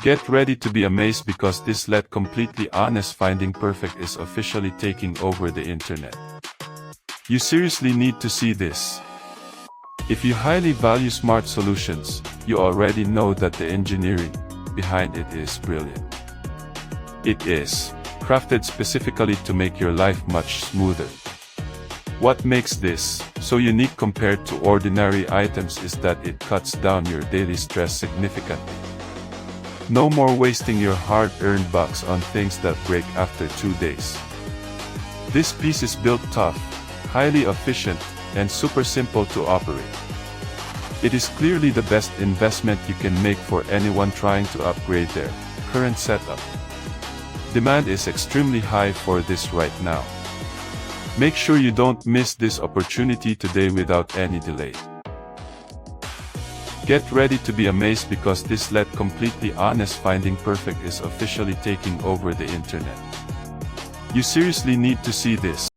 Get ready to be amazed because this LED completely honest finding perfect is officially taking over the internet. You seriously need to see this. If you highly value smart solutions, you already know that the engineering behind it is brilliant. It is crafted specifically to make your life much smoother. What makes this so unique compared to ordinary items is that it cuts down your daily stress significantly. No more wasting your hard-earned bucks on things that break after 2 days. This piece is built tough, highly efficient, and super simple to operate. It is clearly the best investment you can make for anyone trying to upgrade their current setup. Demand is extremely high for this right now. Make sure you don't miss this opportunity today without any delay. Get ready to be amazed because this LED completely honest finding perfect is officially taking over the internet. You seriously need to see this.